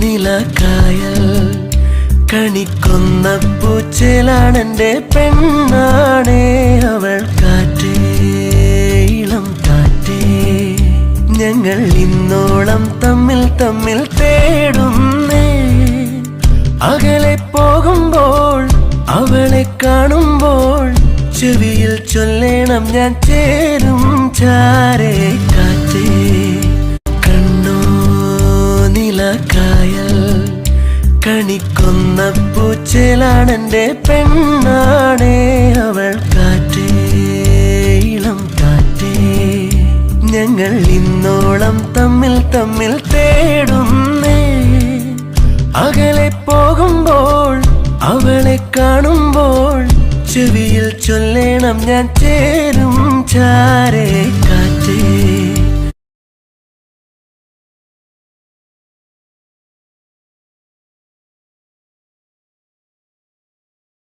നിലക്കായൽ കണിക്കൊന്ന പൂച്ചേലാണെന്റെ പെണ്ണാണേ അവൾ. കാറ്റേ ഇളം കാറ്റേ, ഞങ്ങൾ ഇന്നോളം തമ്മിൽ തമ്മിൽ തേടുന്നേ. അകലെ പോകുമ്പോൾ അവളെ കാണുമ്പോൾ ചെവിയിൽ ചൊല്ലേണം ഞാൻ ചേരും ചാരേ. കാറ്റേ കണ്ണോ നിലക്കായൽ കണിക്കൊന്ന പൂച്ചേലാണെന്റെ പെണ്ണാണേ അവൾ. കാറ്റേ ഇളം കാറ്റേ, ഞങ്ങൾ ഇന്നോളം തമ്മിൽ തമ്മിൽ തേടുന്നേ. അകലെ പോകുമ്പോൾ അവളെ കാണുമ്പോൾ ചെവിയിൽ ചൊല്ലേണം ഞാൻ ചേരും ചാരേ. കാറ്റേ